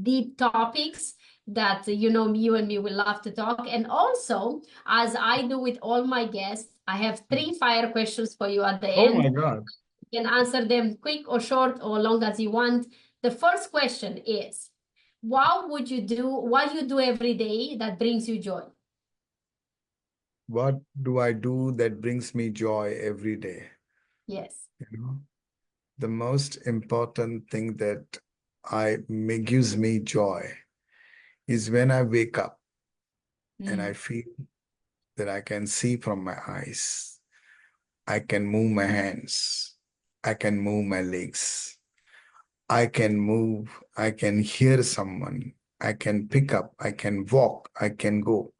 Speaker 1: deep topics that you and me will love to talk. And also, as I do with all my guests, I have 3 fire questions for you at the end.
Speaker 2: Oh my God.
Speaker 1: You can answer them quick or short or long as you want. The first question is, what you do every day that brings you joy?
Speaker 2: What do I do that brings me joy every day?
Speaker 1: Yes.
Speaker 2: the most important thing that gives me joy is when I wake up and I feel that I can see from my eyes. I can move my hands. I can move my legs. I can move. I can hear someone. I can pick up. I can walk. I can go.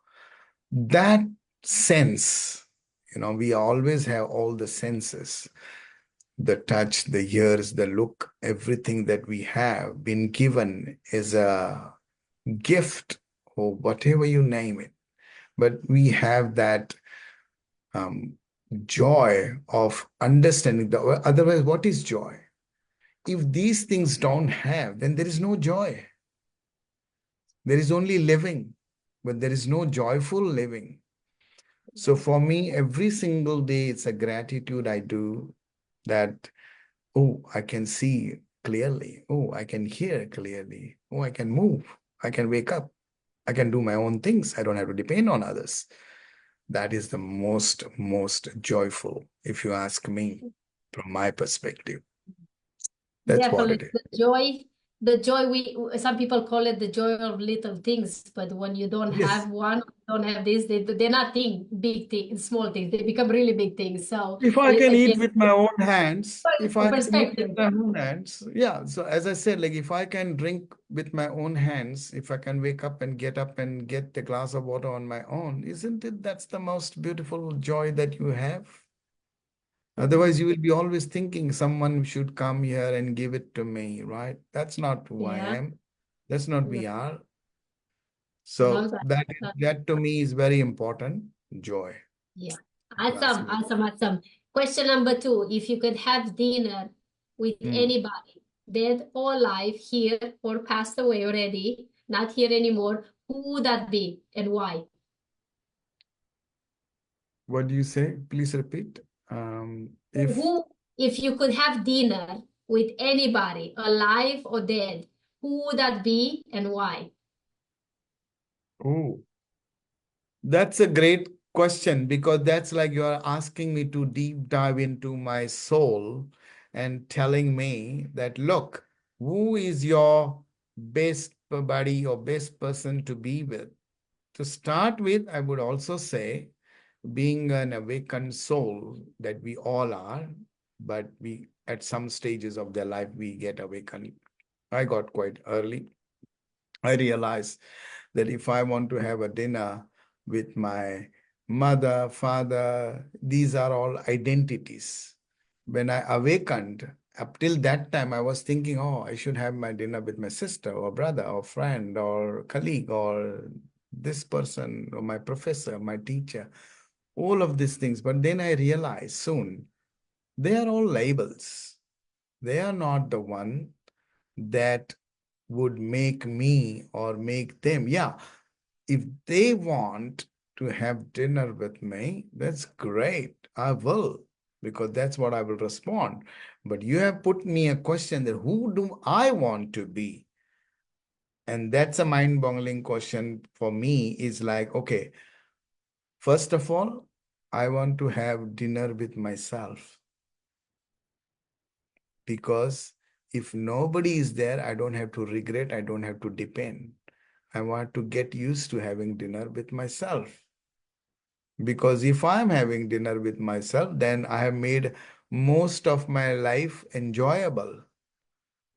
Speaker 2: That sense, we always have all the senses, the touch, the ears, the look, everything that we have been given is a gift or whatever you name it. But we have that joy of understanding. Otherwise, what is joy? If these things don't have, then there is no joy. There is only living, but there is no joyful living. So for me, every single day, it's a gratitude I do that, oh, I can see clearly. Oh, I can hear clearly. Oh, I can move. I can wake up. I can do my own things. I don't have to depend on others. That is the most joyful, if you ask me, from my perspective. That's what it
Speaker 1: Definitely
Speaker 2: is.
Speaker 1: the joy some people call it the joy of little things, but when you don't
Speaker 2: Yes.
Speaker 1: have one, don't have this, they're not big things, small things, they become really big things. So
Speaker 2: If I can eat
Speaker 1: again,
Speaker 2: with my own hands, if I can eat with
Speaker 1: perspective.
Speaker 2: my own hands, yeah. So as I said, like if I can drink with my own hands, if I can wake up and get the glass of water on my own, isn't it that's the most beautiful joy that you have? Otherwise, you will be always thinking someone should come here and give it to me, right? That's not who I
Speaker 1: Yeah.
Speaker 2: am. That's not
Speaker 1: No,
Speaker 2: we are.
Speaker 1: no,
Speaker 2: So that to me is very important. Joy.
Speaker 1: yeah.
Speaker 2: If you ask
Speaker 1: Awesome,
Speaker 2: me.
Speaker 1: awesome, awesome. Question number 2, if you could have dinner with
Speaker 2: Hmm.
Speaker 1: anybody, dead or alive, here or passed away already, not here anymore, who would that be and why?
Speaker 2: What do you say? Please repeat. If
Speaker 1: If you could have dinner with anybody, alive or dead, who would that be and why?
Speaker 2: Oh, that's a great question because that's like you're asking me to deep dive into my soul and telling me that, look, who is your best buddy or best person to be with? To start with, I would also say, being an awakened soul that we all are, but we at some stages of their life we get awakened. I got quite early. I realized that if I want to have a dinner with my mother, father, these are all identities. When I awakened, up till that time, I was thinking, oh, I should have my dinner with my sister or brother or friend or colleague or this person or my professor, my teacher, all of these things. But then I realized soon, they are all labels. They are not the one that would make me or make them. Yeah, if they want to have dinner with me, that's great. I will, because that's what I will respond. But you have put me a question that who do I want to be? And that's a mind-boggling question for me is like, okay, first of all, I want to have dinner with myself because if nobody is there, I don't have to regret, I don't have to depend. I want to get used to having dinner with myself. Because if I'm having dinner with myself, then I have made most of my life enjoyable.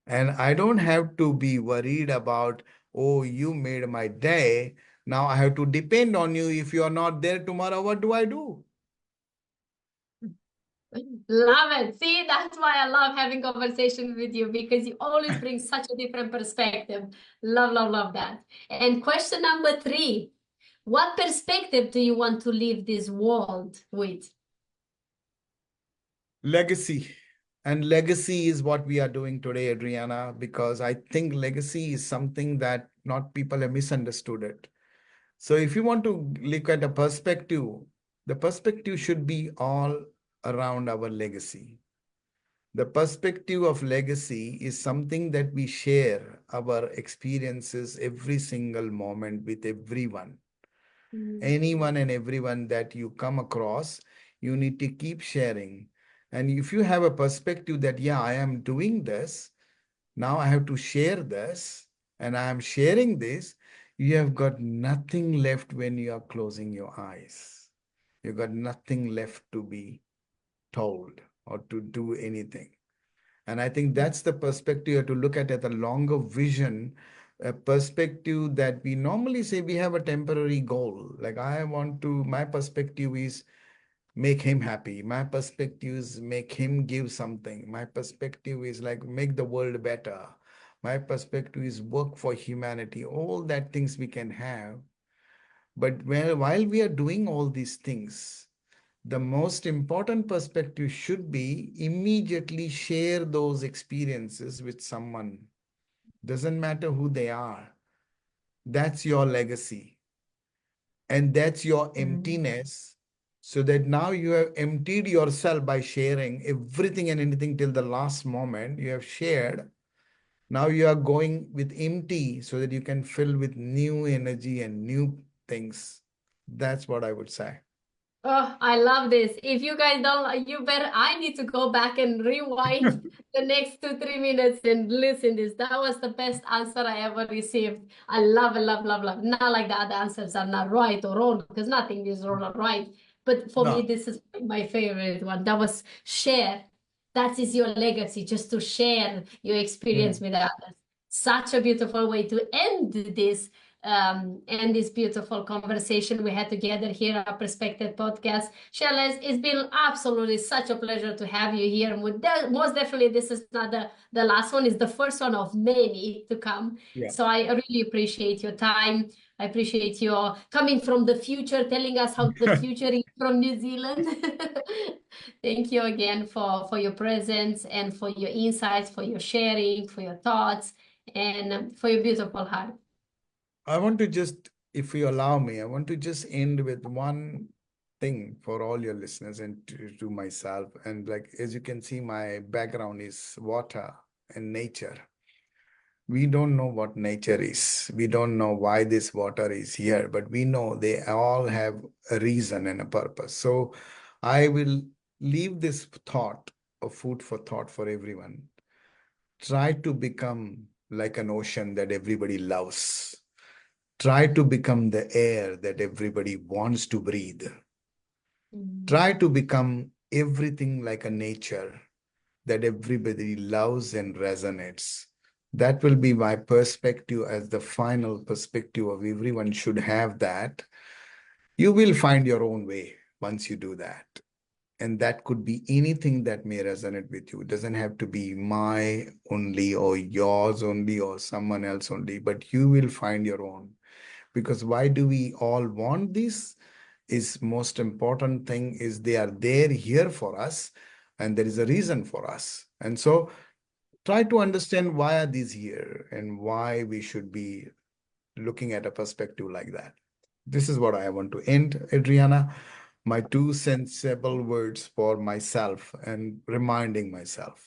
Speaker 2: And I don't have to be worried about, oh, you made my day. Now I have to depend on you. If you're not there tomorrow, what do I do?
Speaker 1: Love it. See, that's why I love having conversations with you because you always bring such a different perspective. Love, love, love that. And question number 3, what perspective do you want to leave this world with?
Speaker 2: Legacy. And legacy is what we are doing today, Adriana, because I think legacy is something that not people have misunderstood it. So if you want to look at a perspective, the perspective should be all around our legacy. The perspective of legacy is something that we share our experiences every single moment with everyone. Anyone and everyone that you come across, you need to keep sharing. And if you have a perspective that, yeah, I am doing this, now I have to share this, and I am sharing this, you have got nothing left when you are closing your eyes. You've got nothing left to be told or to do anything. And I think that's the perspective you have to look at a longer vision, a perspective that we normally say we have a temporary goal. Like my perspective is make him happy. My perspective is make him give something. My perspective is like make the world better. My perspective is work for humanity. All that things we can have. But while we are doing all these things, the most important perspective should be immediately share those experiences with someone. Doesn't matter who they are. That's your legacy. And that's your emptiness. So that now you have emptied yourself by sharing everything and anything till the last moment you have shared. Now you are going with empty so that you can fill with new energy and new things. That's what I would say.
Speaker 1: Oh, I love this. If you guys don't, you better, I need to go back and rewind the next 2-3 minutes and listen this. That was the best answer I ever received. I love it, love, love, love. Not like the other answers are not right or wrong, because nothing is wrong or right. But for me,
Speaker 2: No.
Speaker 1: this is my favorite one. That was share. That is your legacy, just to share your experience with others. Such a beautiful way to end this and this beautiful conversation we had together here at Perspective Podcast. Shailesh, it's been absolutely such a pleasure to have you here. Most definitely, this is not the last one, it's the first one of many to come.
Speaker 2: Yeah.
Speaker 1: So I really appreciate your time. I appreciate your coming from the future, telling us how the future is from New Zealand. Thank you again for your presence and for your insights, for your sharing, for your thoughts, and for your beautiful heart.
Speaker 2: I want to just, if you allow me, I want to just end with one thing for all your listeners and to myself. And like, as you can see, my background is water and nature. We don't know what nature is. We don't know why this water is here, but we know they all have a reason and a purpose. So I will leave this thought, a food for thought for everyone. Try to become like an ocean that everybody loves. Try to become the air that everybody wants to breathe. Try to become everything like a nature that everybody loves and resonates. That will be my perspective as the final perspective of everyone should have that. You will find your own way once you do that. And that could be anything that may resonate with you. It doesn't have to be my only or yours only or someone else only, but you will find your own. Because why do we all want this? Is most important thing is they are there here for us, and there is a reason for us. And so try to understand why are these here and why we should be looking at a perspective like that. This is what I want to end, Adriana. My 2 sensible words for myself and reminding myself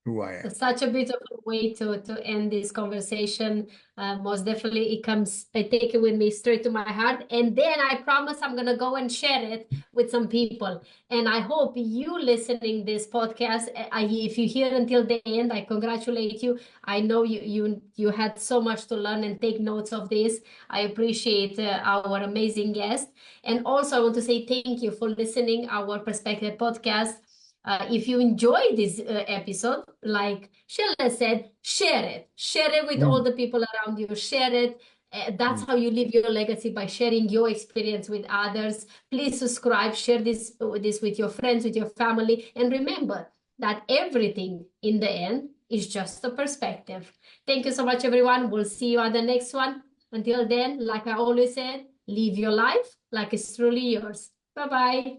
Speaker 2: who I am.
Speaker 1: Such a beautiful way to end this conversation. Most definitely, I take it with me straight to my heart. And then I promise I'm going to go and share it with some people. And I hope you listening this podcast, if you hear until the end, I congratulate you. I know you had so much to learn and take notes of this. I appreciate our amazing guest. And also I want to say thank you for listening our Perspective Podcast. If you enjoy this episode, like Shailesh said, share it. Share it with all the people around you. Share it. That's how you leave your legacy, by sharing your experience with others. Please subscribe, share this with your friends, with your family. And remember that everything in the end is just a perspective. Thank you so much, everyone. We'll see you on the next one. Until then, like I always said, live your life like it's truly yours. Bye-bye.